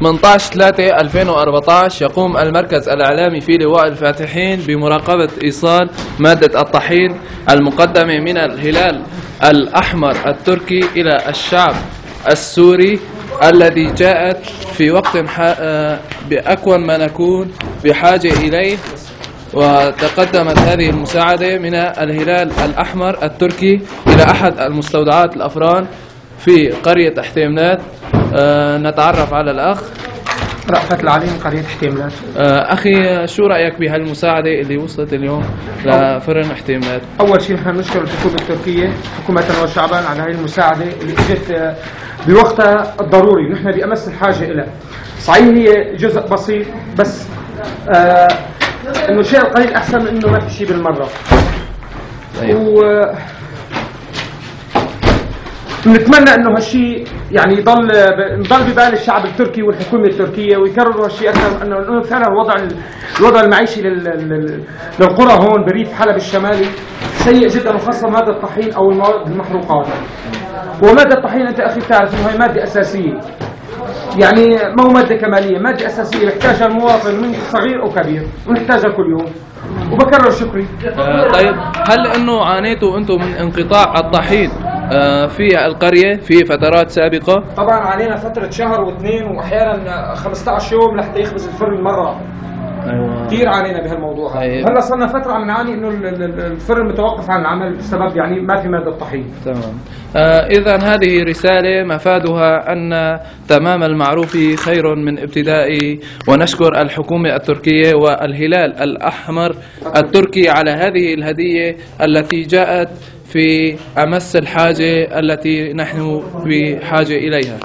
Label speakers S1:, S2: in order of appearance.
S1: 18/3/2014 يقوم المركز الإعلامي في لواء الفاتحين بمراقبة إيصال مادة الطحين المقدمة من الهلال الأحمر التركي إلى الشعب السوري، الذي جاءت في وقت بأكون ما نكون بحاجة إليه. وتقدمت هذه المساعدة من الهلال الأحمر التركي إلى أحد المستودعات الأفران في قرية حتيملات. نتعرف على الأخ
S2: رأفت العلي من قرية حتيملات.
S1: أخي، شو رأيك بهالمساعدة اللي وصلت اليوم لفرن حتيملات؟
S2: أول شيء نحن نشكر الحكومة التركية حكومتنا وشعبا على هذه المساعدة اللي اجت بوقتها الضروري، نحن بأمس الحاجة إلى. صحيح هي جزء بسيط، بس إنه شيء قليل أحسن من إنه ما في شيء بالمرة. ونتمنى انه هالشيء يعني يضل ببال الشعب التركي والحكومه التركيه، ويكرروا هالشيء اكثر، انه فعلا الوضع المعيشي للقرى هون بريف حلب الشمالي سيء جدا، وخاصه ماده الطحين او المواد المحروقات. وماده الطحين انت اخي بتعرف انه هي ماده اساسيه، يعني ما هو ماده كماليه، ماده اساسيه بيحتاجها المواطن من صغير او كبير، ونحتاجها كل يوم. وبكرر شكري.
S1: طيب، هل انه عانيتوا انتم من انقطاع الطحين في القرية في فترات سابقة؟
S2: طبعا علينا فترة شهر واثنين واحيانا 15 يوم لحتى يخبز الفرن مرة.
S1: أيوة.
S2: كثير عانينا بهالموضوع.
S1: أيوة.
S2: هلا صرنا فترة عم نعاني انه الفرن متوقف عن العمل بسبب يعني ما في مادة طحين.
S1: تمام. إذا هذه رسالة مفادها أن تمام المعروف خير من ابتداء، ونشكر الحكومة التركية والهلال الأحمر التركي على هذه الهدية التي جاءت في أمس الحاجة التي نحن بحاجة إليها.